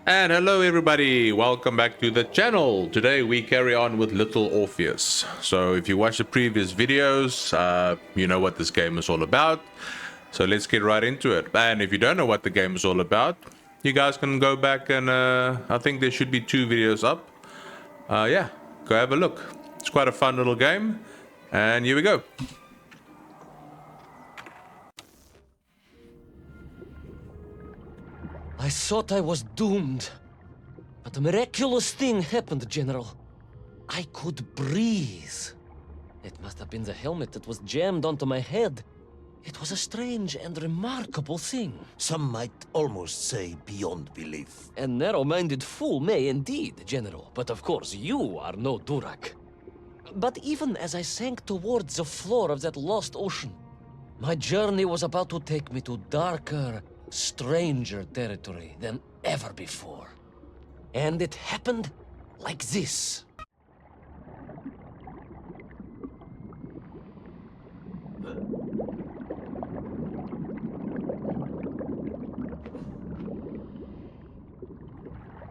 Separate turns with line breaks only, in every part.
And hello everybody, welcome back to the channel. Today we carry on with Little Orpheus. So if you watched the previous videos, you know what this game is all about. So let's get right into it. And if you don't know what the game is all about, you guys can go back and I think there should be 2 videos up. Yeah, go have a look. It's quite a fun little game. And here we go.
I thought I was doomed. But a miraculous thing happened, General. I could breathe. It must have been the helmet that was jammed onto my head. It was a strange and remarkable thing.
Some might almost say beyond belief.
A narrow-minded fool may indeed, General. But of course, you are no Durak. But even as I sank towards the floor of that lost ocean, my journey was about to take me to darker, stranger territory than ever before. And it happened like this.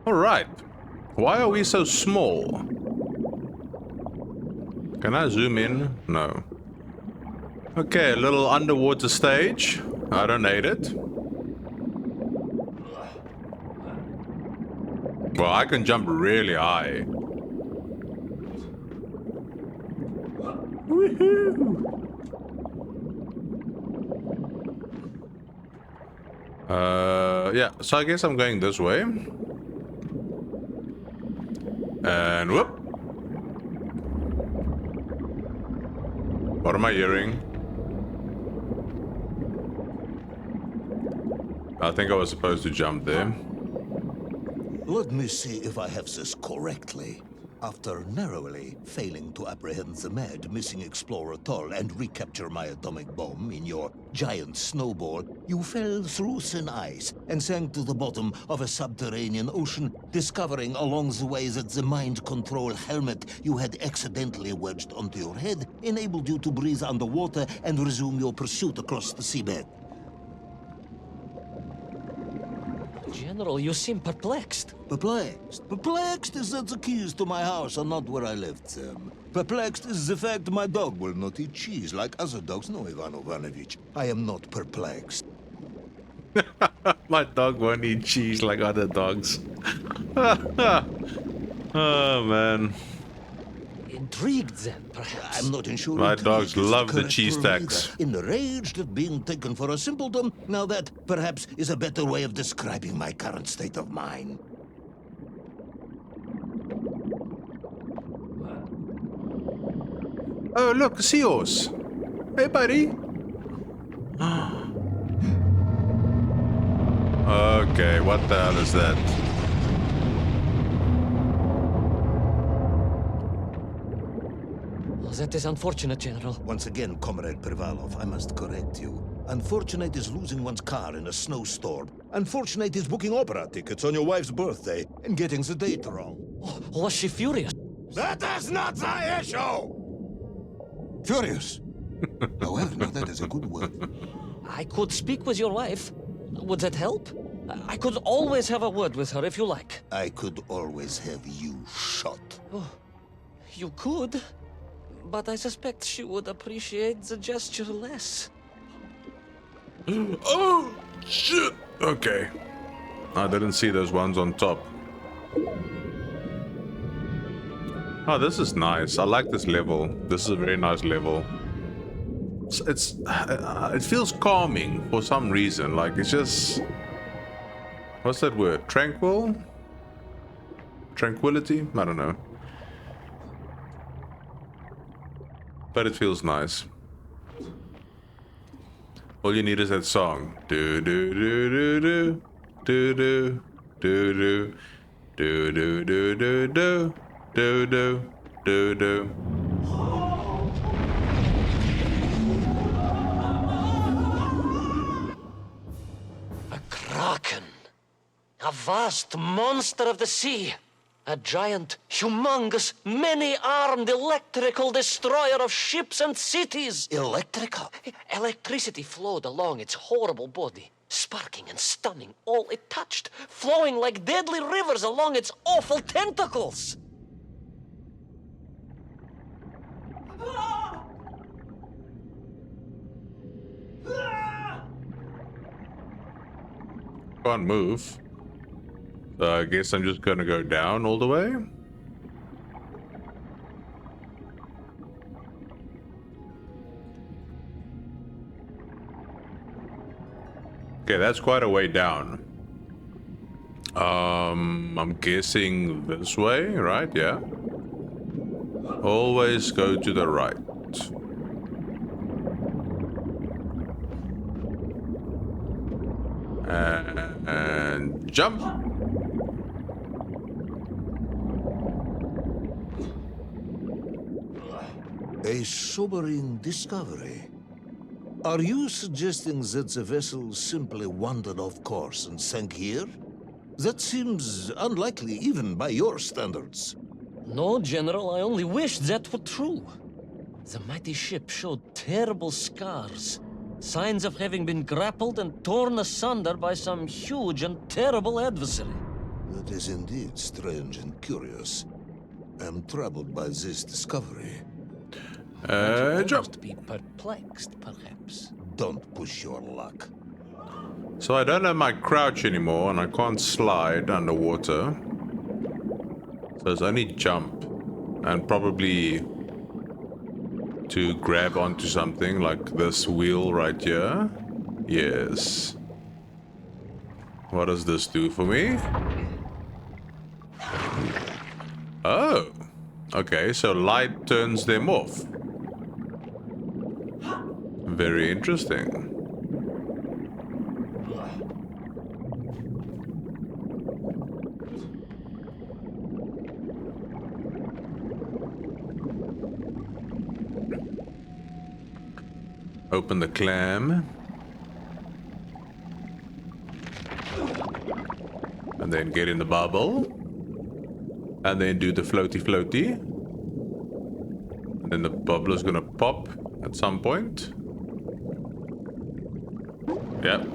Alright, why are we so small? Can I zoom in? No. Okay, a little underwater stage. I don't hate it. Well, I can jump really high. Woohoo! Yeah, so I guess I'm going this way. And whoop! What am I hearing? I think I was supposed to jump there.
Let me see if I have this correctly. After narrowly failing to apprehend the mad missing explorer Toll and recapture my atomic bomb in your giant snowball, you fell through thin ice and sank to the bottom of a subterranean ocean, discovering along the way that the mind control helmet you had accidentally wedged onto your head enabled you to breathe underwater and resume your pursuit across the seabed.
General, you seem perplexed.
Perplexed? Perplexed is that the keys to my house are not where I left them. Perplexed is the fact my dog will not eat cheese like other dogs. No, Ivan Ivanovic, I am not perplexed.
My dog won't eat cheese like other dogs. Oh man.
Intrigued then, perhaps.
I'm not sure.
My dogs
intrigue is
love the
correct
cheese
term
tax.
either. Enraged at being taken for a simpleton, now that perhaps is a better way of describing my current state of mind.
Oh look, a seahorse. Hey buddy. Okay, what the hell is that?
Oh, that is unfortunate, General.
Once again, Comrade Privalov, I must correct you. Unfortunate is losing one's car in a snowstorm. Unfortunate is booking opera tickets on your wife's birthday and getting the date wrong.
Oh, was she furious?
That is not the issue! Furious. However, now that is a good word.
I could speak with your wife. Would that help? I could always have a word with her if you like.
I could always have you shot.
Oh, you could, but I suspect she would appreciate the gesture less.
Oh shit! Okay. I didn't see those ones on top. Oh, this is nice. I like this level. This is a very nice level. It feels calming for some reason. Like it's just, what's that word? Tranquil? Tranquility? I don't know. But it feels nice. All you need is that song. Do do do do do do do do do do do do do do do do do.
A kraken. A vast monster of the sea. A giant, humongous, many-armed electrical destroyer of ships and cities.
Electrical?
Electricity flowed along its horrible body. sparking and stunning all it touched, flowing like deadly rivers along its awful tentacles.
Can't move. So I guess I'm just gonna go down all the way. Okay, that's quite a way down. I'm guessing this way, right? Yeah. Always go to the right. And jump.
A sobering discovery. Are you suggesting that the vessel simply wandered off course and sank here? That seems unlikely even by your standards.
No, General, I only wish that were true. The mighty ship showed terrible scars, signs of having been grappled and torn asunder by some huge and terrible adversary.
That is indeed strange and curious. I am troubled by this discovery.
You
Jump.
must be perplexed, perhaps.
Don't push your luck.
So I don't have my crouch anymore, and I can't slide underwater. So it's only jump, and probably to grab onto something like this wheel right here. Yes. What does this do for me? Oh. Okay, so light turns them off. Very interesting. Open the clam. And then get in the bubble. And then do the floaty floaty. And then the bubble is gonna pop at some point. Yep.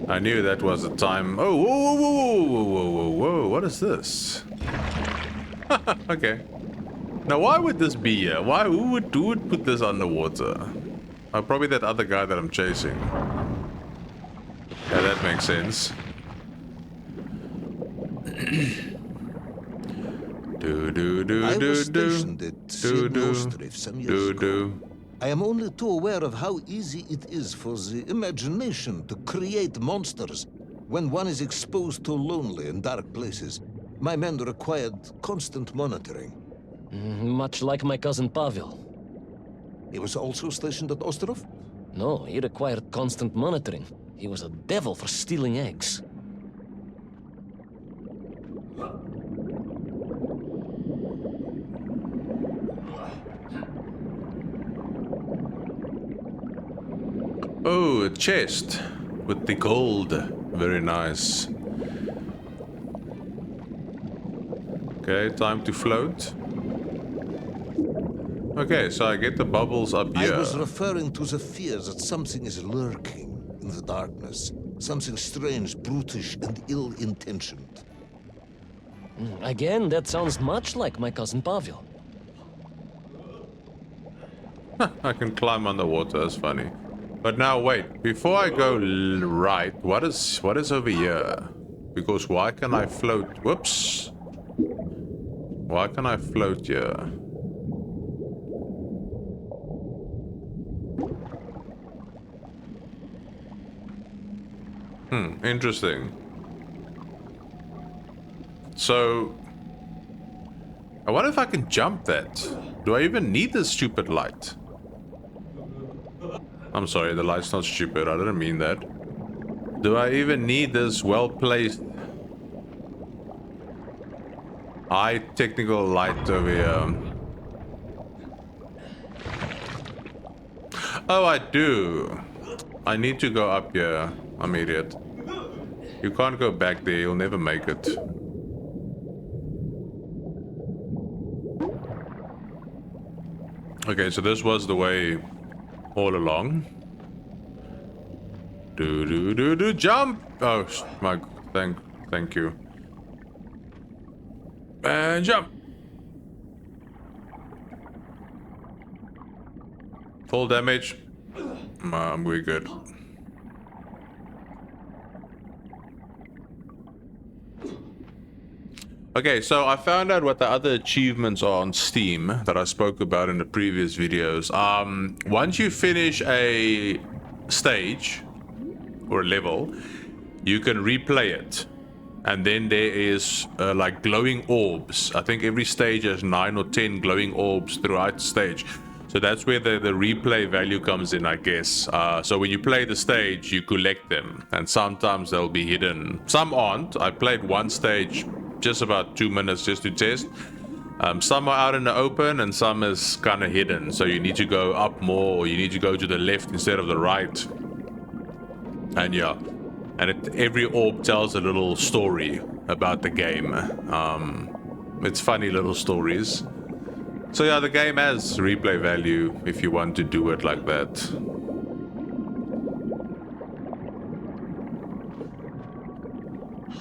I knew that was the time. Oh, whoa, whoa, whoa, whoa, whoa, whoa, whoa. What is this? Okay. Now, why would this be here? Who would put this underwater? Probably that other guy that I'm chasing. Yeah, that makes sense.
I was stationed at Siberia some years ago. I am only too aware of how easy it is for the imagination to create monsters when one is exposed to lonely and dark places. My men required constant monitoring.
Much like my cousin Pavel.
He was also stationed at Ostrov?
No, he required constant monitoring. He was a devil for stealing eggs.
Oh, a chest with the gold. Very nice. Okay, time to float. Okay, so I get the bubbles up here.
I was referring to the fear that something is lurking in the darkness. Something strange, brutish, and ill-intentioned.
Again, that sounds much like my cousin Pavel.
I can climb underwater, that's funny. But now wait, before I go right, what is over here? Because why can I float? Whoops. Why can I float here? Interesting. So, I wonder if I can jump that. Do I even need this stupid light? I'm sorry, the light's not stupid. I didn't mean that. Do I even need this well-placed high technical light over here? Oh, I do. I need to go up here. I'm an idiot. You can't go back there. You'll never make it. Okay, so this was the way all along. Do jump! Oh my, thank you. And jump. Full damage. We're good. Okay, so I found out what the other achievements are on Steam that I spoke about in the previous videos. Once you finish a stage or a level, you can replay it. And then there is like glowing orbs. I think every stage has 9 or 10 glowing orbs throughout the stage. So that's where the replay value comes in, I guess. So when you play the stage, you collect them. And sometimes they'll be hidden. Some aren't. I played one stage just about 2 minutes just to test. Some are out in the open and some is kind of hidden. So you need to go up more, or you need to go to the left instead of the right. And yeah. And every orb tells a little story about the game. It's funny little stories. So yeah, the game has replay value if you want to do it like that.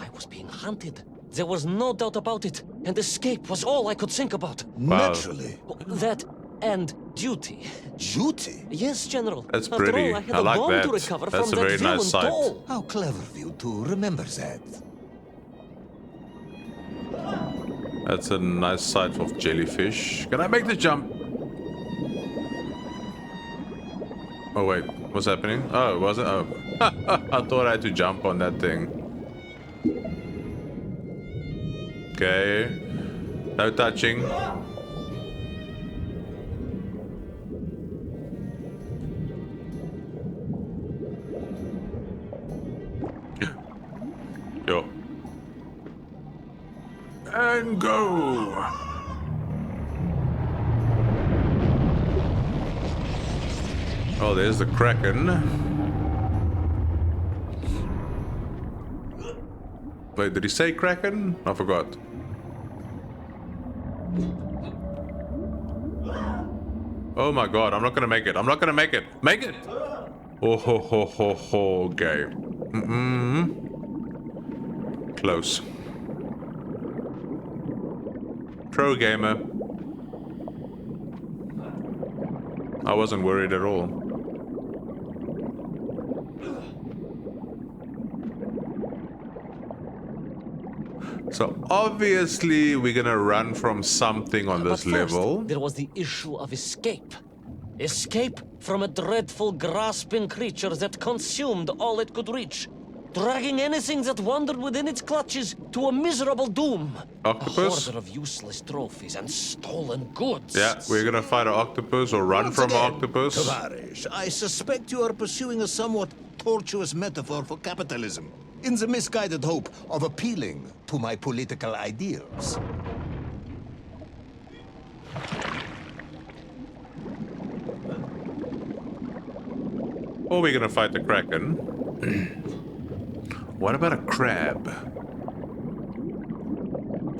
I was being hunted. There was no doubt about it. And escape was all I could think about.
Wow.
Naturally.
That and duty.
Duty?
Yes, General.
That's
After
pretty.
all, I had
I
a
like
bomb
that.
to recover
That's
from
a very
that
nice
villain
sight.
doll.
How clever of you to remember that.
That's a nice sight of jellyfish. Can I make the jump? Oh wait, what's happening? Oh, was it? Oh. I thought I had to jump on that thing. Okay. No touching. Yo. And go. Oh, there's the Kraken. Wait, did he say Kraken? I forgot. Oh my god, I'm not gonna make it. I'm not gonna make it. Make it! Oh ho ho ho ho, okay. Close. Pro gamer. I wasn't worried at all. So obviously we're gonna run from something on this
But first,
level.
there was the issue of escape. Escape from a dreadful, grasping creature that consumed all it could reach, dragging anything that wandered within its clutches to a miserable doom.
Octopus?
A hoarder of useless trophies and stolen goods.
Yeah, we're gonna fight an octopus or run
Once
from an
again,
octopus.
Tavares, I suspect you are pursuing a somewhat tortuous metaphor for capitalism, in the misguided hope of appealing to my political ideals.
Or we're gonna fight the Kraken. What about a crab?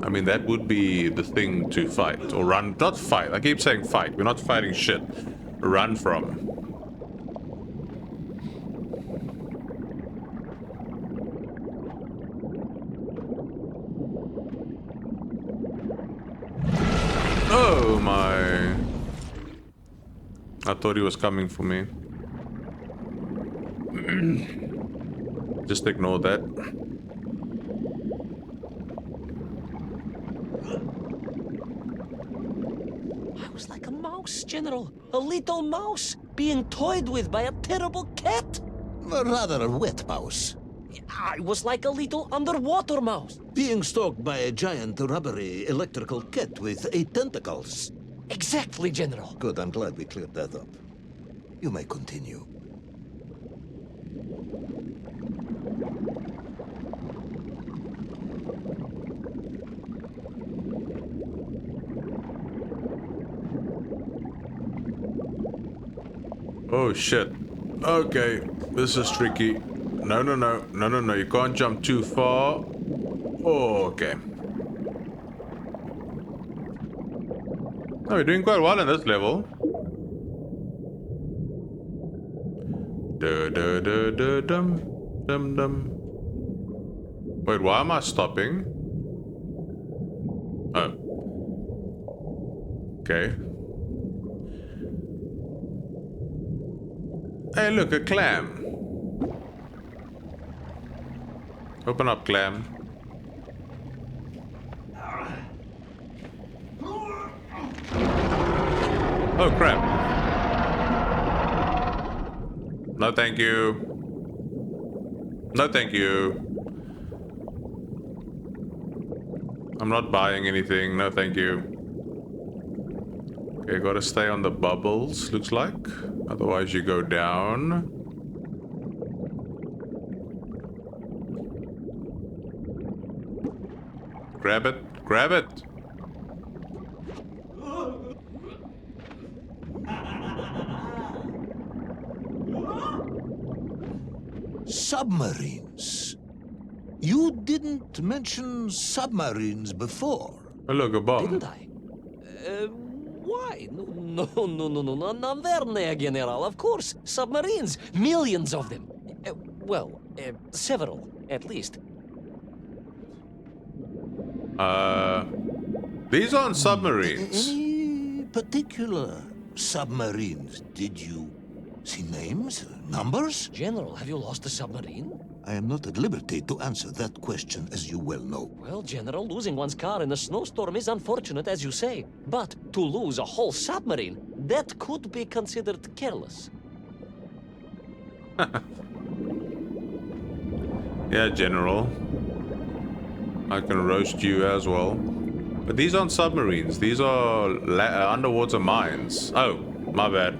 I mean, that would be the thing to fight. Or run. Not fight. I keep saying fight. We're not fighting shit. Run from. Oh my. I thought he was coming for me. Just ignore that.
I was like a mouse, General. A little mouse being toyed with by a terrible cat.
Rather a wet mouse.
I was like a little underwater mouse.
Being stalked by a giant rubbery electrical cat with 8 tentacles.
Exactly, General.
Good, I'm glad we cleared that up. You may continue.
Oh shit. Okay, this is tricky. No, no, no. No, no, no. You can't jump too far. Oh, okay. Oh, we're doing quite well in this level. Dum dum dum. Wait, why am I stopping? Oh. Okay. Hey, look, a clam. Open up, clam. Oh, crap. No, thank you. No, thank you. I'm not buying anything. No, thank you. Okay, gotta stay on the bubbles, looks like. Otherwise, you go down. Grab it. Grab it.
Submarines. You didn't mention submarines before.
Oh, look, a bomb.
Didn't I? Why? No, Naverne, General. Of course. Submarines. Millions of them. Several, at least.
These aren't submarines.
Any particular submarines? Did you see names? Numbers?
General, have you lost a submarine?
I am not at liberty to answer that question, as you well know.
Well, General, losing one's car in a snowstorm is unfortunate, as you say. But to lose a whole submarine, that could be considered careless.
Yeah, General. I can roast you as well. But these aren't submarines. These are underwater mines. Oh, my bad.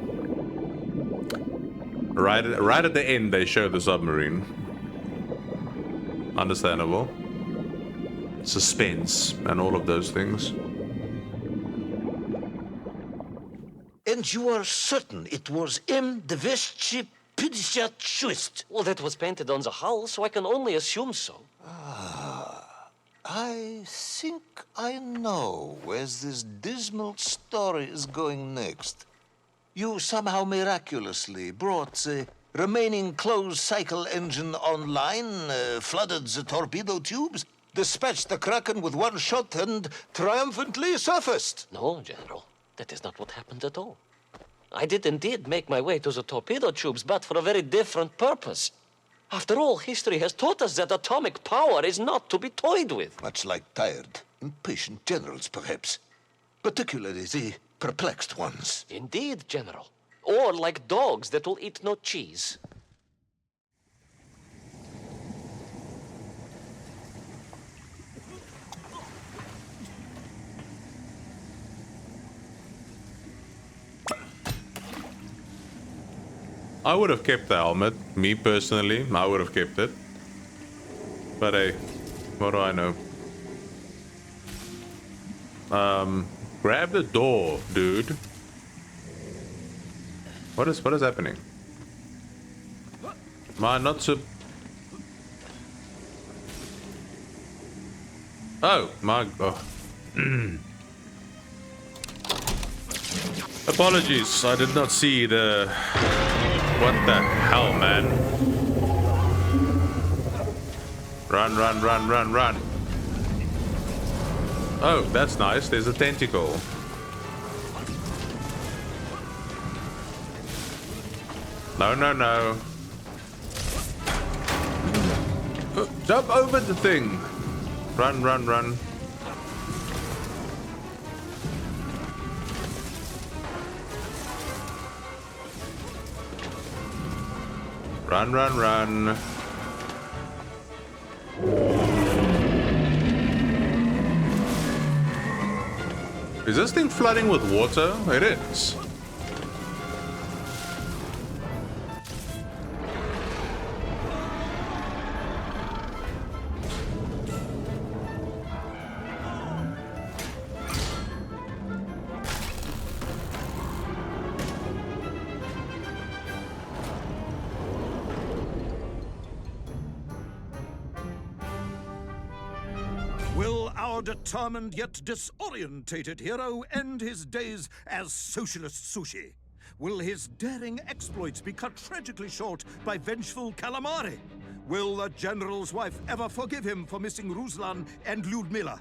Right at the end, they show the submarine. Understandable. Suspense and all of those things.
And you are certain it was M. de Veschi Pidichat.
Well, that was painted on the hull, so I can only assume so.
I think I know where this dismal story is going next. You somehow miraculously brought the remaining closed cycle engine online, flooded the torpedo tubes, dispatched the Kraken with one shot, and triumphantly surfaced.
No, General, that is not what happened at all. I did indeed make my way to the torpedo tubes, but for a very different purpose. After all, history has taught us that atomic power is not to be toyed with.
Much like tired, impatient generals, perhaps. Particularly the perplexed ones.
Indeed, General. Or like dogs that will eat no cheese.
I would have kept the helmet. Me personally, I would have kept it. But hey, what do I know? Grab the door, dude. What is happening? Man, not so. Oh my god. Apologies, I did not see the. What the hell, man? Run, run, run, run, run. Oh, that's nice. There's a tentacle. No, no, no. Jump over the thing. Run, run, run. Run, run, run. Is this thing flooding with water? It is.
Will our determined yet disorientated hero end his days as socialist sushi? Will his daring exploits be cut tragically short by vengeful calamari? Will the general's wife ever forgive him for missing Ruslan and Lyudmila?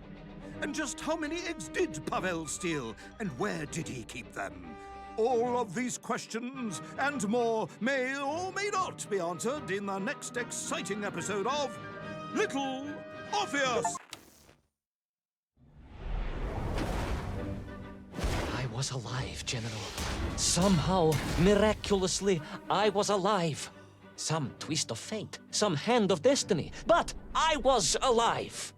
And just how many eggs did Pavel steal, and where did he keep them? All of these questions and more may or may not be answered in the next exciting episode of Little Orpheus!
I was alive, General. Somehow, miraculously, I was alive. Some twist of fate, some hand of destiny, but I was alive.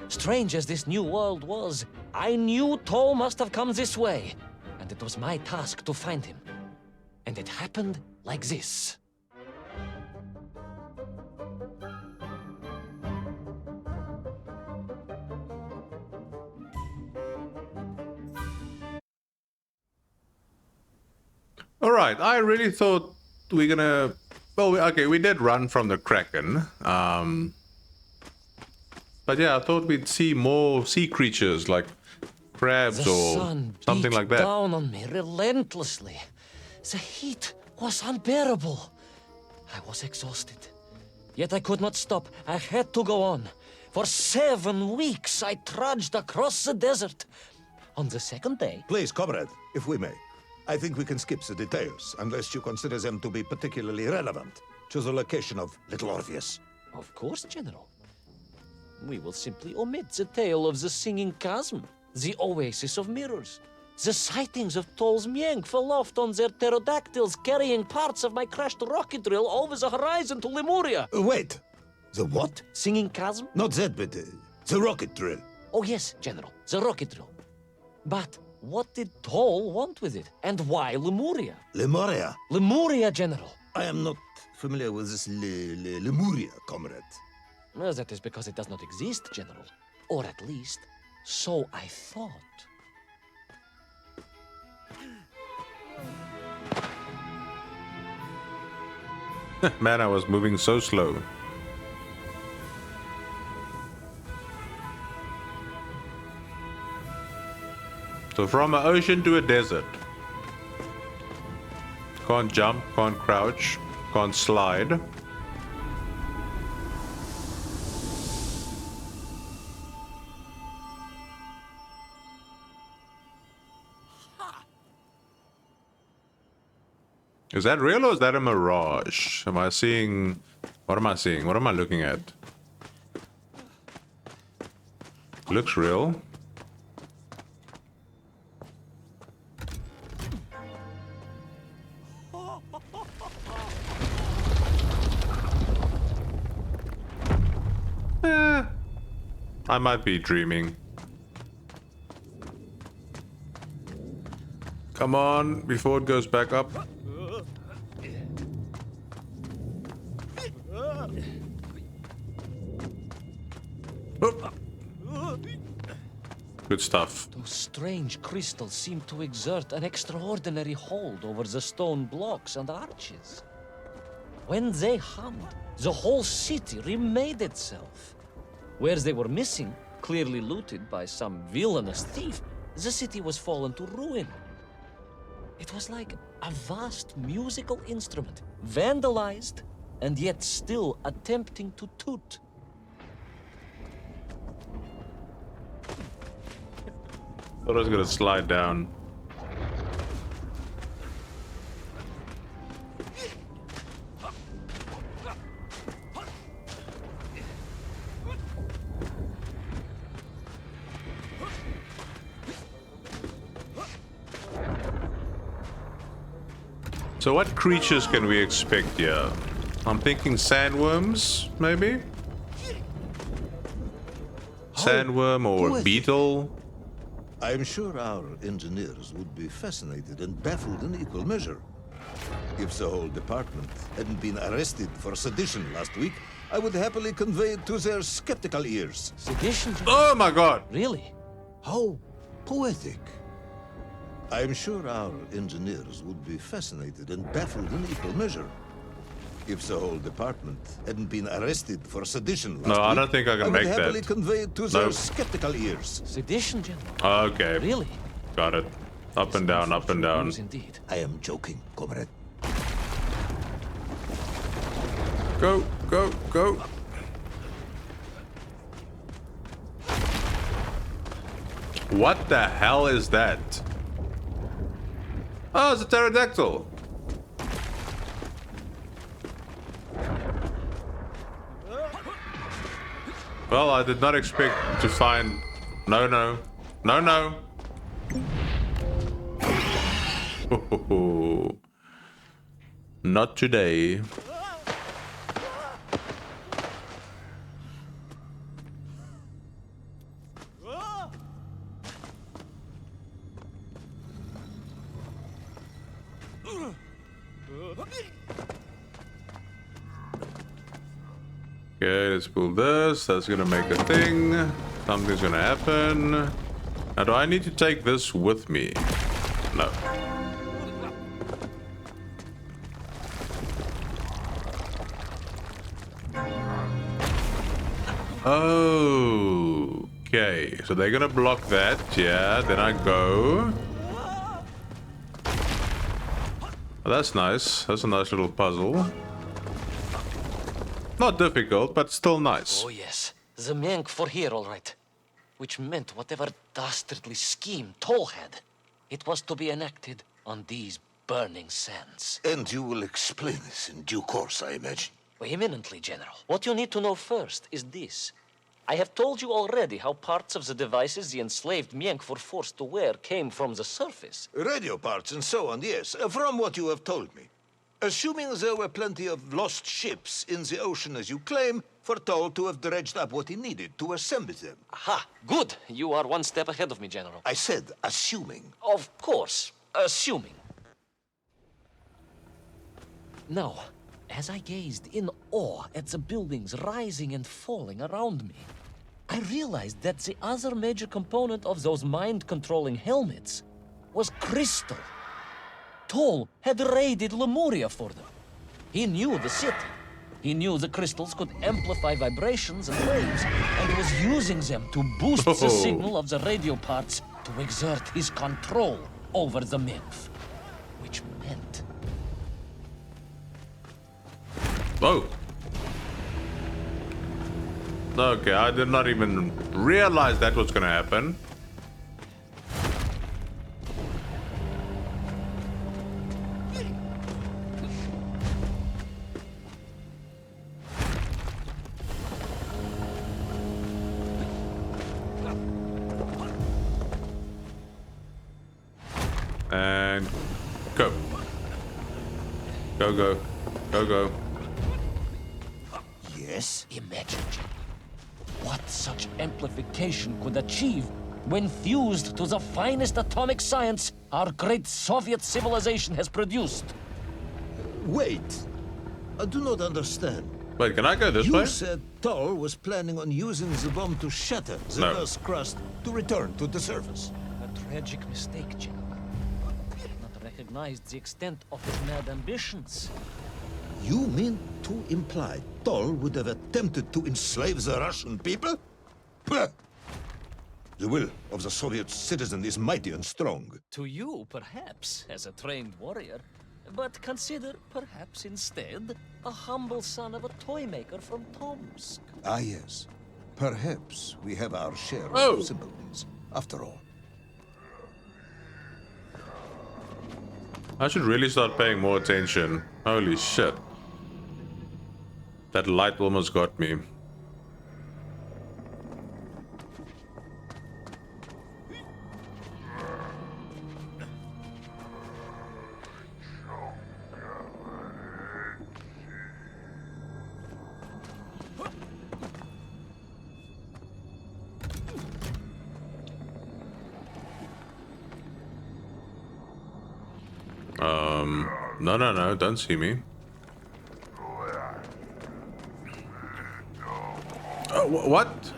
Strange as this new world was, I knew Toll must have come this way, and it was my task to find him. And it happened like this.
All right, I really thought we're gonna... Well, okay, we did run from the Kraken. But yeah, I thought we'd see more sea creatures like crabs or something like that.
The sun beat down on me relentlessly. The heat was unbearable. I was exhausted. Yet I could not stop. I had to go on. For 7 weeks, I trudged across the desert. On the second day...
Please, comrade, if we may. I think we can skip the details, unless you consider them to be particularly relevant to the location of Little Orpheus.
Of course, General. We will simply omit the tale of the singing chasm, the oasis of mirrors, the sightings of Toll's Mienk aloft on their pterodactyls carrying parts of my crashed rocket drill over the horizon to Lemuria.
Wait, the what?
Singing chasm?
Not that, but the rocket drill.
Oh yes, General, the rocket drill. But what did Toll want with it? And why Lemuria?
Lemuria?
Lemuria, General.
I am not familiar with this Lemuria, comrade.
Well, that is because it does not exist, General. Or at least, so I thought.
Man, I was moving so slow. So from an ocean to a desert. Can't jump, can't crouch, can't slide. Is that real or is that a mirage? Am I seeing... What am I seeing? What am I looking at? Looks real. I might be dreaming. Come on, before it goes back up. Good stuff.
Those strange crystals seem to exert an extraordinary hold over the stone blocks and arches. When they hummed, the whole city remade itself. Where they were missing, clearly looted by some villainous thief, the city was fallen to ruin. It was like a vast musical instrument, vandalized, and yet still attempting to toot.
Thought I was gonna slide down. So what creatures can we expect here? I'm thinking sandworms, maybe? Sandworm or beetle?
I'm sure our engineers would be fascinated and baffled in equal measure. If the whole department hadn't been arrested for sedition last week, I would happily convey it to their skeptical ears.
Sedition?
Oh my god!
Really?
How poetic. I'm sure our engineers would be fascinated and baffled in equal measure. If the whole department hadn't been arrested for sedition last week,
I don't think I can make that.
I would happily convey it to their skeptical ears.
Sedition, General?
Okay.
Really?
Got it. Up and down, up and down.
Indeed.
I am joking, comrade.
Go, go, go. What the hell is that? Oh, it's a pterodactyl. Well, I did not expect to find... No, no. No, no. Not today. Okay, let's pull this. That's gonna make a thing. Something's gonna happen. Now, do I need to take this with me? No. Okay, so they're gonna block that. Yeah, then I go. Oh, that's nice. That's a nice little puzzle. Not difficult, but still nice.
Oh, yes. The Menk for here, all right. Which meant whatever dastardly scheme Toll had, it was to be enacted on these burning sands.
And you will explain this in due course, I imagine.
Eminently, General. What you need to know first is this. I have told you already how parts of the devices the enslaved Menk were forced to wear came from the surface.
Radio parts and so on, yes, from what you have told me. Assuming there were plenty of lost ships in the ocean as you claim, for Toll to have dredged up what he needed to assemble them.
Aha, good. You are one step ahead of me, General.
I said assuming.
Of course, assuming. Now, as I gazed in awe at the buildings rising and falling around me, I realized that the other major component of those mind-controlling helmets was crystal. Toll had raided Lemuria for them. He knew the city. He knew the crystals could amplify vibrations and waves, and was using them to boost the signal of the radio parts to exert his control over the nymph. Which meant...
Whoa. Okay, I did not even realize that was gonna happen. And go. Go, go. Go, go.
Yes?
Imagine what such amplification could achieve when fused to the finest atomic science our great Soviet civilization has produced.
Wait. I do not understand.
Wait, can I go this way?
You said Toll was planning on using the bomb to shatter the Earth's crust to return to the surface.
A tragic mistake, General. Not recognized the extent of his mad ambitions.
You mean to imply Toll would have attempted to enslave the Russian people? Pah! The will of the Soviet citizen is mighty and strong.
To you, perhaps, as a trained warrior. But consider, perhaps instead, a humble son of a toy maker from Tomsk.
Ah, yes. Perhaps we have our share
Oh.
of simpletons, after all.
I should really start paying more attention. Holy shit. That light almost got me. No, no, no, don't see me. Oh, what?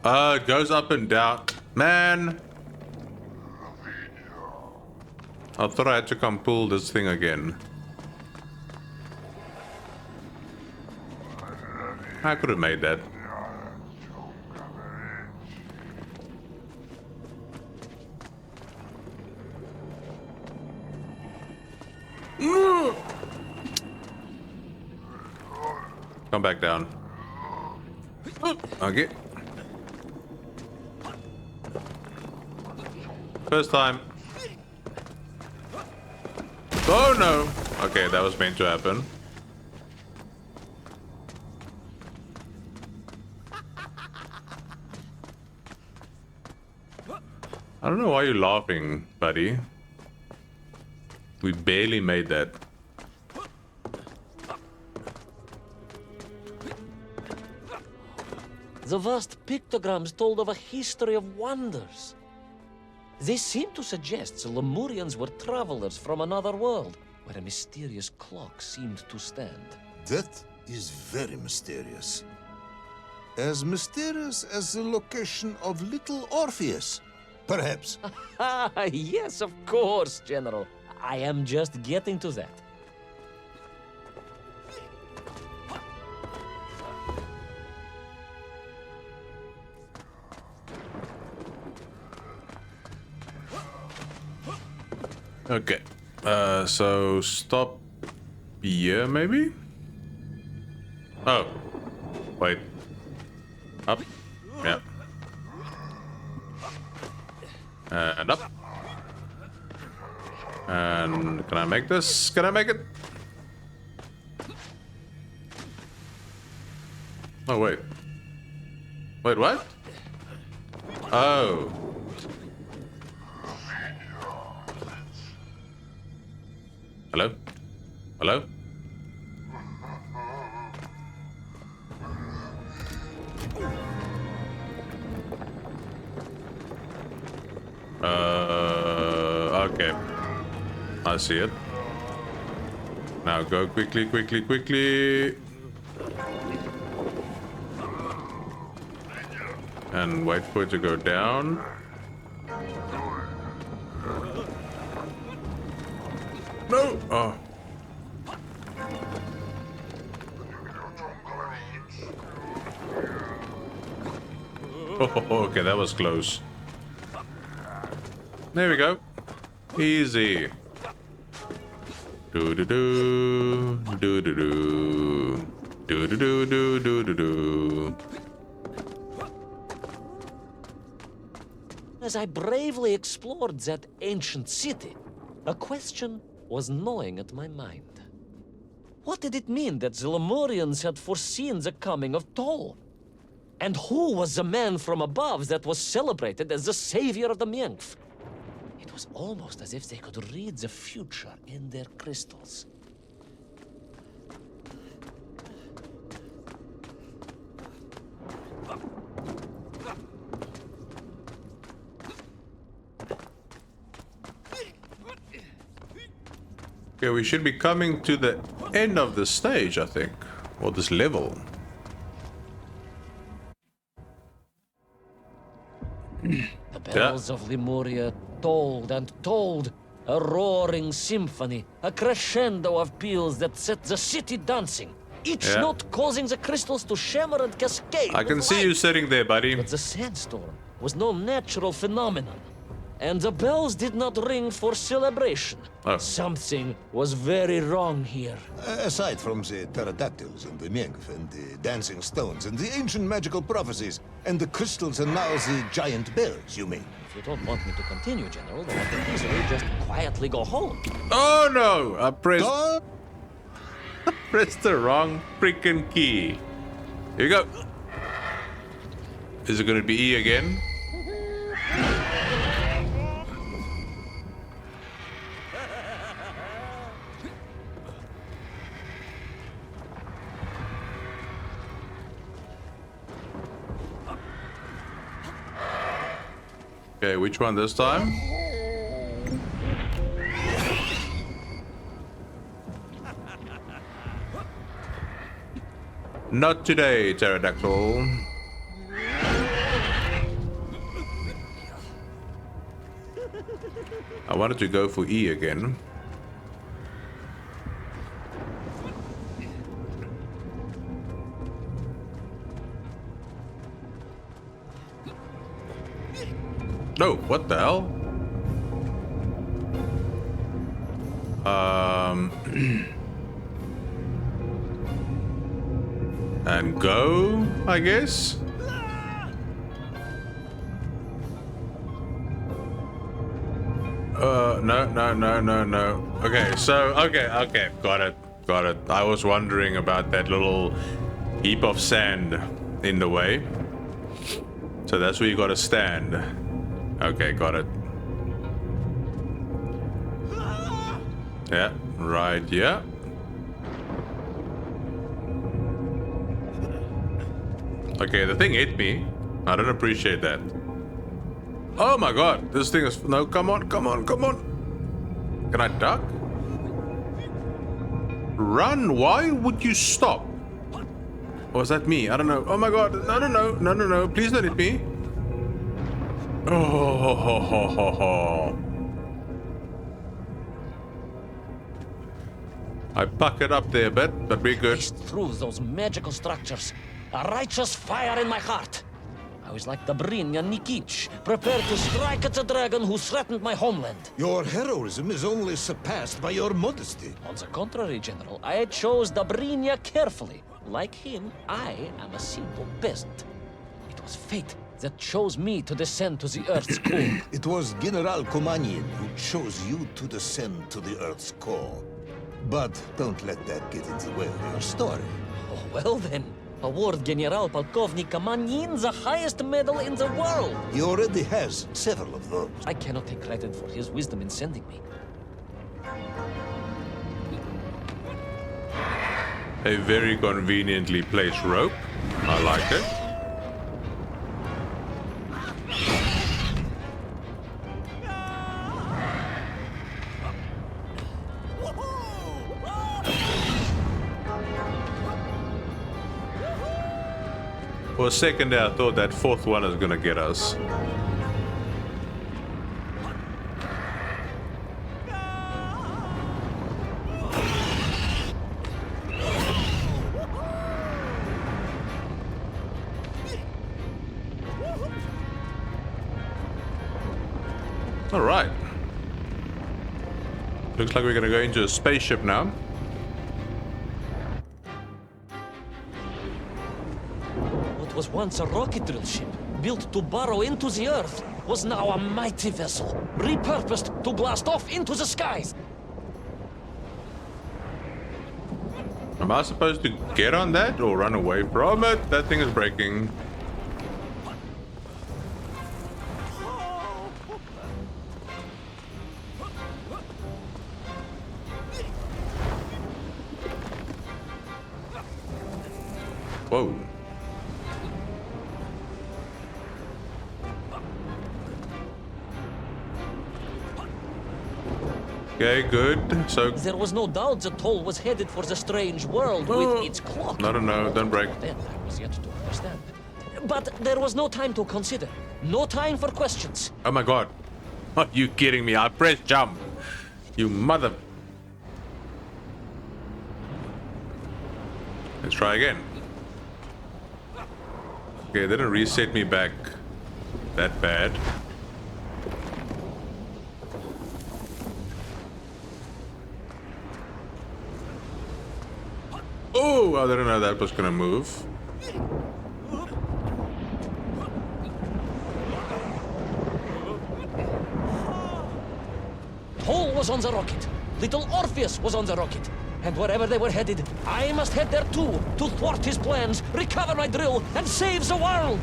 It goes up and down. Man! I thought I had to come pull this thing again. I could have made that. Come back down. Okay. First time. Oh no! Okay, that was meant to happen. I don't know why you're laughing, buddy. We barely made that.
The vast pictograms told of a history of wonders. They seem to suggest the Lemurians were travelers from another world, where a mysterious clock seemed to stand.
That is very mysterious. As mysterious as the location of Little Orpheus, perhaps.
Ah, yes, of course, General. I am just getting to that.
Okay. So stop here, maybe? Oh. Wait. Up. Yeah. And up. And can I make this? Can I make it? Oh, wait. Wait, what? Oh. Hello? Hello? Okay. I see it. Now go quickly, quickly, quickly. And wait for it to go down. No! Oh. Oh, okay, that was close. There we go. Easy. Do do do do do do do do do do do do do.
As I bravely explored that ancient city, a question was gnawing at my mind. What did it mean that the Lemurians had foreseen the coming of Tol? And who was the man from above that was celebrated as the savior of the Miengf? It was almost as if they could read the future in their crystals.
Okay, we should be coming to the end of the stage, I think. Or this level.
The bells of Lemuria tolled and tolled, a roaring symphony, a crescendo of peals that set the city dancing, each note causing the crystals to shimmer and cascade.
I can see you sitting there, buddy.
But the sandstorm was no natural phenomenon, and the bells did not ring for celebration.
Oh.
Something was very wrong here.
Aside from the pterodactyls and the Miengf and the dancing stones and the ancient magical prophecies and the crystals and now the giant bells, you mean?
If you don't want me to continue, General, then I can easily just quietly go home.
Oh no! I pressed the wrong freaking key. Here you go. Is it gonna be E again? Okay, which one this time? Not today, pterodactyl. I wanted to go for E again. No, what the hell? And go, I guess? No. Okay, so, okay, got it. I was wondering about that little heap of sand in the way. So that's where you gotta stand. Okay, got it. Yeah, right, yeah. Okay, the thing hit me. I don't appreciate that. Oh my god, this thing is... No, come on. Can I duck? Run, why would you stop? Or was that me? I don't know. Oh my god, no. Please don't hit me. Oh, I bucket up there a bit, but we're good.
Through those magical structures, a righteous fire in my heart. I was like the Brinya Nikic, prepared to strike at the dragon who threatened my homeland.
Your heroism is only surpassed by your modesty.
On the contrary, General, I chose the Brinya carefully. Like him, I am a simple peasant. It was fate that chose me to descend to the Earth's core.
It was General Komanin who chose you to descend to the Earth's core. But don't let that get in the way of your story.
Oh, well then. Award General Polkovnik Kamanin the highest medal in the world.
He already has several of those.
I cannot take credit for his wisdom in sending me.
A very conveniently placed rope. I like it. For a second there, I thought that fourth one is gonna get us. All right. Looks like we're gonna go into a spaceship now.
What was once a rocket drill ship, built to burrow into the Earth, was now a mighty vessel, repurposed to blast off into the skies.
Am I supposed to get on that or run away from it? That thing is breaking. Whoa. Okay, good. So
There was no doubt the toll was headed for the strange world with its clock.
no, don't break.
Then I was yet to understand. But there was no time to consider. No time for questions.
Oh my god. Are you kidding me? I pressed jump. You mother... Let's try again. Okay, they didn't reset me back that bad. Oh, I didn't know that was gonna move.
Hole was on the rocket. Little Orpheus was on the rocket. And wherever they were headed, I must head there too, to thwart his plans, recover my drill, and save the world!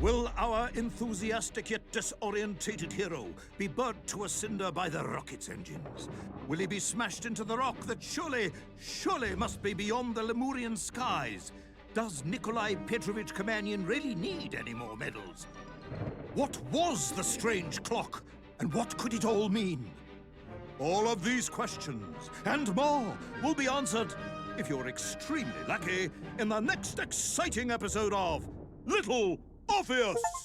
Will our enthusiastic yet disorientated hero be burnt to a cinder by the rocket's engines? Will he be smashed into the rock that surely must be beyond the Lemurian skies? Does Nikolai Petrovich Kamanin really need any more medals? What was the strange clock, and what could it all mean? All of these questions, and more, will be answered, if you're extremely lucky, in the next exciting episode of Little Orpheus!